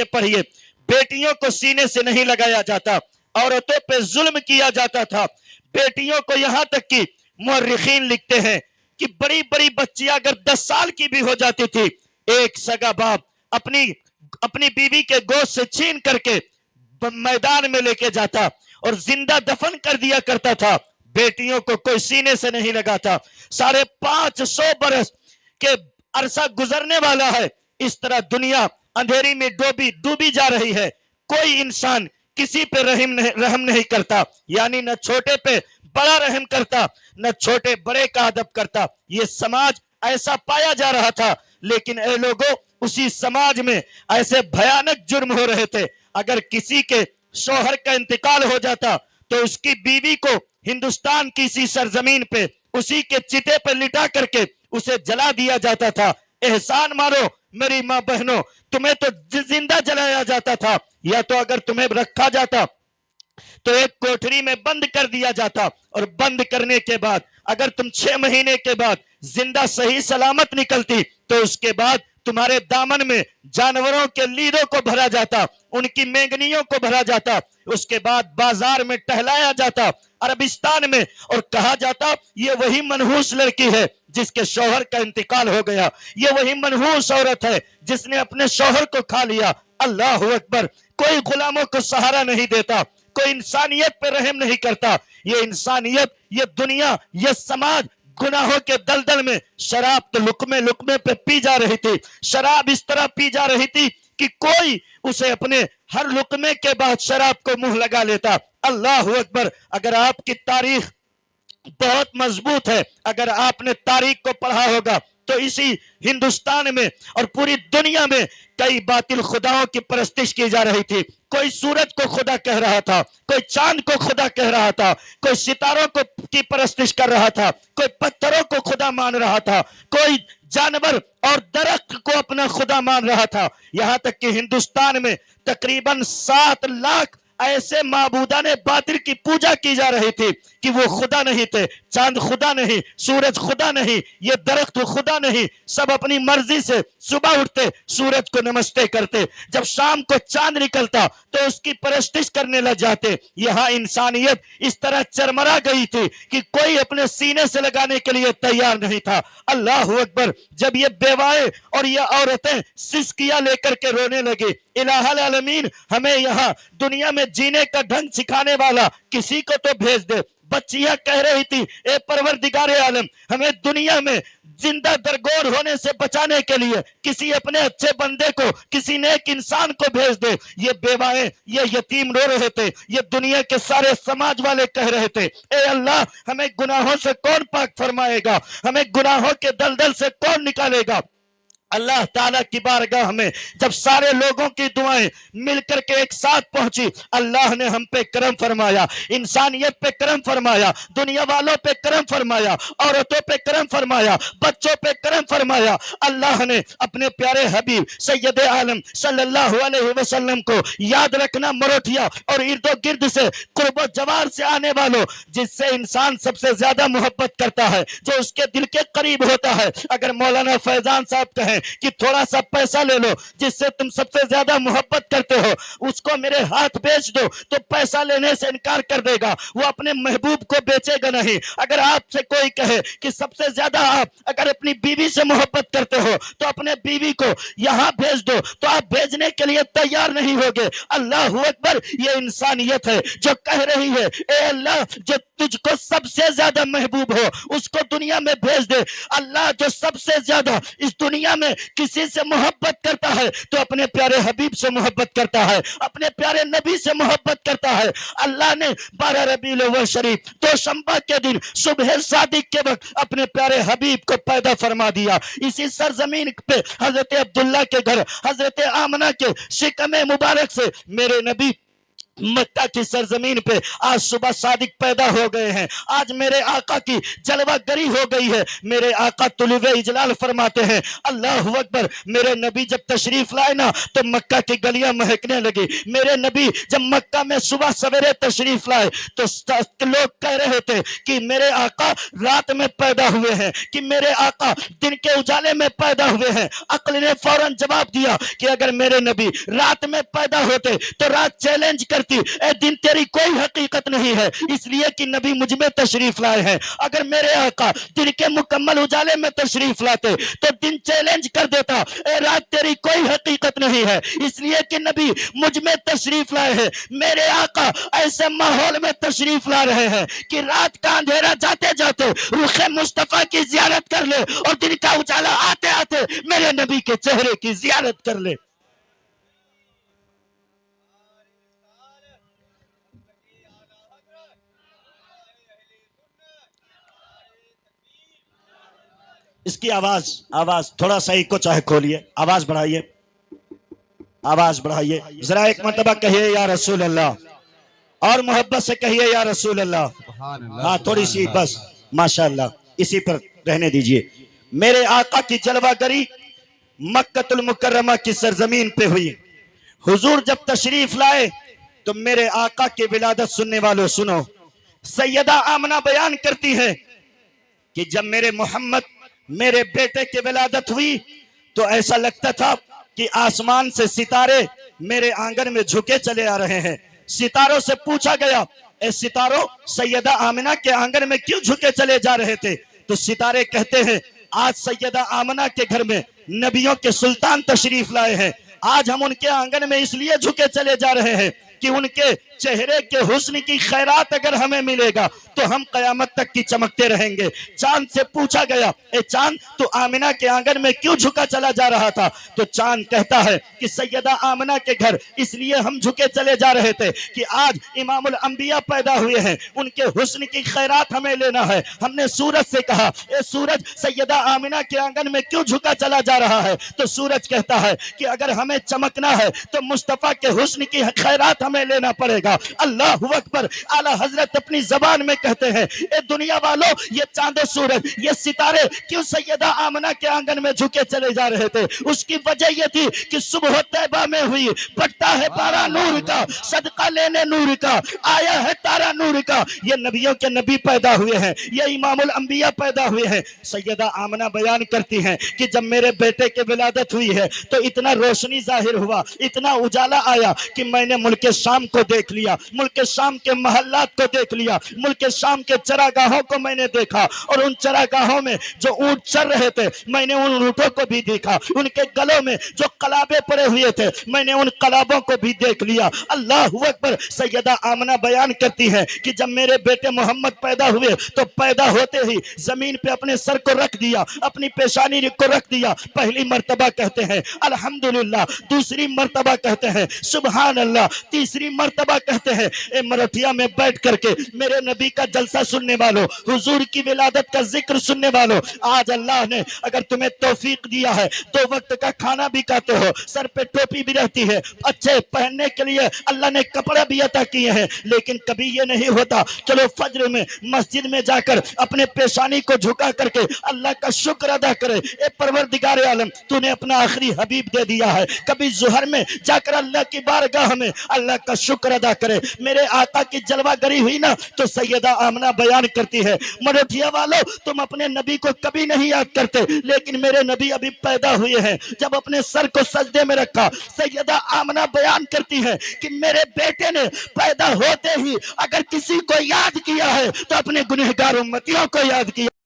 پڑھیے، بیٹیوں کو سینے سے نہیں لگایا جاتا، عورتوں پہ ظلم کیا جاتا تھا، بیٹیوں کو یہاں تک کہ مورخین لکھتے ہیں کہ بڑی بڑی بچیاں اگر 10 سال کی بھی ہو جاتی تھی، ایک سگا باپ اپنی بیوی کے گوشت سے چھین کر کے میدان میں لے کے جاتا اور زندہ دفن کر دیا کرتا تھا۔ بیٹیوں کو کوئی سینے سے نہیں لگاتا۔ 550 برس کے عرصہ گزرنے والا ہے، اس طرح دنیا اندھیری میں ڈوبی جا رہی ہے، کوئی انسان کسی پہ رحم نہیں کرتا، یعنی نہ چھوٹے پہ بڑا رحم کرتا، نہ چھوٹے بڑے کا ادب کرتا۔ یہ سماج ایسا پایا جا رہا تھا، لیکن اے لوگوں، اسی سماج میں ایسے بھیانک جرم ہو رہے تھے۔ اگر کسی کے شوہر کا انتقال ہو جاتا تو اس کی بیوی کو ہندوستان کی اسی سرزمین پہ اسی کے چتے پہ لٹا کر کے اسے جلا دیا جاتا تھا۔ احسان مارو میری ماں بہنوں، تمہیں تو زندہ جلایا جاتا تھا، یا تو اگر تمہیں رکھا جاتا تو ایک کوٹری میں بند کر دیا جاتا، اور بند کرنے کے بعد اگر تم 6 مہینے کے بعد زندہ صحیح سلامت نکلتی تو اس کے بعد تمہارے دامن میں جانوروں کے لیدوں کو بھرا جاتا، ان کی مینگنیوں کو بھرا جاتا، اس کے بعد بازار میں ٹہلایا جاتا عربستان میں، اور کہا جاتا یہ وہی منحوس لڑکی ہے جس کے شوہر کا انتقال ہو گیا، یہ وہی منحوس عورت ہے جس نے اپنے شوہر کو کھا لیا۔ اللہ اکبر! کوئی غلاموں کو سہارا نہیں دیتا، کوئی انسانیت پہ رحم نہیں کرتا۔ یہ انسانیت، یہ دنیا، یہ سماج گناہوں کے دلدل میں، شراب تو لقمے لقمے پہ پی جا رہی تھی، شراب اس طرح پی جا رہی تھی کہ کوئی اسے اپنے ہر لقمے کے بعد شراب کو منہ لگا لیتا۔ اللہ اکبر! اگر آپ کی تاریخ بہت مضبوط ہے، اگر آپ نے تاریخ کو پڑھا ہوگا تو اسی ہندوستان میں اور پوری دنیا میں کئی باطل خداؤں کی پرستش کی جا رہی تھی۔ کوئی سورج کو خدا کہہ رہا تھا، کوئی چاند کو خدا کہہ رہا تھا، کوئی ستاروں کی پرستش کر رہا تھا، کوئی پتھروں کو خدا مان رہا تھا، کوئی جانور اور درخت کو اپنا خدا مان رہا تھا۔ یہاں تک کہ ہندوستان میں تقریباً 7 لاکھ ایسے معبودان باطل کی پوجا کی جا رہی تھی کہ وہ خدا نہیں تھے، چاند خدا نہیں، سورج خدا نہیں، یہ درخت خدا نہیں، سب اپنی مرضی سے صبح اٹھتے سورج کو نمستے کرتے، جب شام کو چاند نکلتا تو اس کی پرستش کرنے لگ جاتے۔ یہاں انسانیت اس طرح چرمرا گئی تھی کہ کوئی اپنے سینے سے لگانے کے لیے تیار نہیں تھا۔ اللہ اکبر! جب یہ بیوائیں اور یہ عورتیں سسکیاں لے کر کے رونے لگی، الہ العالمین ہمیں یہاں دنیا میں جینے کا ڈھنگ سکھانے والا کسی کو تو بھیج دے۔ بچیاں کہہ رہی تھی اے پروردگار عالم، ہمیں دنیا میں زندہ درگور ہونے سے بچانے کے لیے کسی اپنے اچھے بندے کو، کسی نیک انسان کو بھیج دے۔ یہ بیوائیں، یہ یتیم رو رہے تھے، یہ دنیا کے سارے سماج والے کہہ رہے تھے اے اللہ، ہمیں گناہوں سے کون پاک فرمائے گا، ہمیں گناہوں کے دلدل سے کون نکالے گا۔ اللہ تعالیٰ کی بارگاہ میں جب سارے لوگوں کی دعائیں مل کر کے ایک ساتھ پہنچی، اللہ نے ہم پہ کرم فرمایا، انسانیت پہ کرم فرمایا، دنیا والوں پہ کرم فرمایا، عورتوں پہ کرم فرمایا، بچوں پہ کرم فرمایا۔ اللہ نے اپنے پیارے حبیب سید عالم صلی اللہ علیہ وسلم کو یاد رکھنا، مروٹھیا اور ارد و گرد سے قرب و جوار سے آنے والوں، جس سے انسان سب سے زیادہ محبت کرتا ہے، جو اس کے دل کے قریب ہوتا ہے۔ اگر مولانا فیضان صاحب کہیں کہ تھوڑا سا پیسہ لے لو جس سے تم سب سے زیادہ محبت کرتے ہو، اس کو میرے ہاتھ بیچ دو، تو پیسہ لینے سے انکار کر دے گا، وہ اپنے محبوب کو بیچے گا نہیں۔ اگر آپ سے کوئی کہے کہ سب سے زیادہ آپ اگر اپنی بیوی سے محبت کرتے ہو تو اپنے بیوی کو یہاں بھیج دو، تو آپ بھیجنے کے لیے تیار نہیں ہوگے۔ اللہ اکبر! یہ انسانیت ہے جو کہہ رہی ہے اے اللہ، جو تجھ کو سب سے زیادہ محبوب ہو اس کو دنیا میں بھیج دے۔ اللہ جو سب سے زیادہ اس دنیا میں کسی سے محبت کرتا ہے تو اپنے پیارے حبیب سے محبت کرتا ہے، اپنے پیارے نبی سے محبت کرتا ہے۔ اللہ نے 12 ربیع الاول شریف دوشنبہ کے دن صبح صادق کے وقت اپنے پیارے حبیب کو پیدا فرما دیا۔ اسی سرزمین پہ حضرت عبداللہ کے گھر حضرت آمنہ کے شکم مبارک سے میرے نبی مکہ کی سرزمین پہ آج صبح صادق پیدا ہو گئے ہیں. آج میرے آقا کی جلوہ گری ہو گئی ہے. میرے آقا طلوع اجلال فرماتے ہیں اللہ اکبر. میرے نبی جب تشریف لائے نا تو مکہ کی گلیاں مہکنے لگی. میرے نبی جب مکہ میں صبح سویرے تشریف لائے تو لوگ کہہ رہے تھے کہ میرے آقا رات میں پیدا ہوئے ہیں, کہ میرے آقا دن کے اجالے میں پیدا ہوئے ہیں. عقل نے فوراً جواب دیا کہ اگر میرے نبی رات میں پیدا ہوتے تو رات چیلنج کرتی, اے دن تیری کوئی حقیقت نہیں ہے, اس لیے کہ نبی مجھ میں تشریف لائے ہیں. اگر میرے آقا دن کے مکمل اجالے میں تشریف لاتے تو دن چیلنج کر دیتا, اے رات تیری کوئی حقیقت نہیں ہے, اس لیے کہ نبی مجھ میں تشریف لائے ہیں. میرے آقا ایسے ماحول میں تشریف لا رہے ہیں کہ رات کا اندھیرا جاتے جاتے رخ مصطفیٰ کی زیارت کر لے اور دن کا اجالا آتے آتے میرے نبی کے چہرے کی زیارت کر لے. اس کی آواز تھوڑا سا ایکو چاہے کھولیے, آواز بڑھائیے ذرا ایک مرتبہ کہیے یا رسول اللہ, اور محبت سے کہیے یا رسول اللہ. ہاں تھوڑی سی بس, ماشاءاللہ اسی پر رہنے دیجئے. میرے آقا کی جلوہ گری مکہ المکرمہ کی سرزمین پہ ہوئی. حضور جب تشریف لائے تو میرے آقا کی ولادت سننے والوں سنو. سیدہ آمنہ بیان کرتی ہے کہ جب میرے محمد میرے بیٹے کی ولادت ہوئی تو ایسا لگتا تھا کہ آسمان سے ستارے میرے آنگن میں جھکے چلے آ رہے ہیں. ستاروں سے پوچھا گیا, اے ستاروں سیدہ آمنہ کے آنگن میں کیوں جھکے چلے جا رہے تھے؟ تو ستارے کہتے ہیں آج سیدہ آمنہ کے گھر میں نبیوں کے سلطان تشریف لائے ہیں. آج ہم ان کے آنگن میں اس لیے جھکے چلے جا رہے ہیں کہ ان کے چہرے کے حسن کی خیرات اگر ہمیں ملے گا تو ہم قیامت تک کی چمکتے رہیں گے. چاند سے پوچھا گیا, اے چاند تو آمنہ کے آنگن میں کیوں جھکا چلا جا رہا تھا؟ تو چاند کہتا ہے کہ سیدہ آمنہ کے گھر اس لیے ہم جھکے چلے جا رہے تھے کہ آج امام الانبیاء پیدا ہوئے ہیں, ان کے حسن کی خیرات ہمیں لینا ہے. ہم نے سورج سے کہا, اے سورج سیدہ آمنہ کے آنگن میں کیوں جھکا چلا جا رہا ہے؟ تو سورج کہتا ہے کہ اگر ہمیں چمکنا ہے تو مصطفیٰ کے حسن کی خیرات ہمیں لینا پڑے گا. اللہ اکبر. اعلیٰ حضرت اپنی زبان میں کہتے ہیں اے دنیا والوں, یہ چاند و سورج یہ ستارے کیوں سیدہ آمنہ کے آنگن میں جھکے چلے جا رہے تھے؟ اس کی وجہ یہ تھی کہ صبح طیبہ میں ہوئی, پڑتا ہے پارا نور کا, صدقہ لینے نور کا, آیا ہے تارا نور کا. یہ نبیوں کے نبی پیدا ہوئے ہیں, یہ امام الانبیاء پیدا ہوئے ہیں. سیدہ آمنہ بیان کرتی ہیں کہ جب میرے بیٹے کی ولادت ہوئی ہے تو اتنا روشنی ظاہر ہوا, اتنا اجالا آیا کہ میں نے ملک شام کو دیکھ لیا, ملک شام کے محلات کو دیکھ لیا, ملک شام کے چراگاہوں کو میں نے دیکھا, اور ان چراگاہوں میں جو اونٹ چر رہے تھے میں نے ان اونٹوں کو بھی دیکھا, ان کے گلوں میں جو قلابے پڑے ہوئے تھے میں نے ان قلابوں کو بھی دیکھ لیا. اللہ اکبر. سیدہ آمنہ بیان کرتی ہے کہ جب میرے بیٹے محمد پیدا ہوئے تو پیدا ہوتے ہی زمین پہ اپنے سر کو رکھ دیا, اپنی پیشانی کو رکھ دیا. پہلی مرتبہ کہتے ہیں الحمدللہ, دوسری مرتبہ کہتے ہیں سبحان اللہ, تیسری مرتبہ کہتے ہیں اے مراٹھیا میں بیٹھ کر کے میرے نبی کا جلسہ سننے والوں, حضور کی ولادت کا ذکر سننے والوں, آج اللہ نے اگر تمہیں توفیق دیا ہے 2 وقت کا کھانا بھی کھاتے ہو, سر پہ ٹوپی بھی رہتی ہے, اچھے پہننے کے لیے اللہ نے کپڑا بھی عطا کیے ہیں, لیکن کبھی یہ نہیں ہوتا چلو فجر میں مسجد میں جا کر اپنے پیشانی کو جھکا کر کے اللہ کا شکر ادا کرے. اے پروردگار عالم, تو نے اپنا آخری حبیب دے دیا ہے. کبھی ظہر میں جا کر اللہ کی بارگاہ میں اللہ کا شکر ادا کرے. میرے آقا کی جلوہ گری ہوئی نا تو سیدہ آمنہ بیان کرتی ہے مراٹھیا والوں تم اپنے نبی کو کبھی نہیں یاد کرتے, لیکن میرے نبی ابھی پیدا ہوئے ہیں. جب اپنے سر کو سجدے میں رکھا, سیدہ آمنہ بیان کرتی ہے کہ میرے بیٹے نے پیدا ہوتے ہی اگر کسی کو یاد کیا ہے تو اپنے گنہگار امتیوں کو یاد کیا.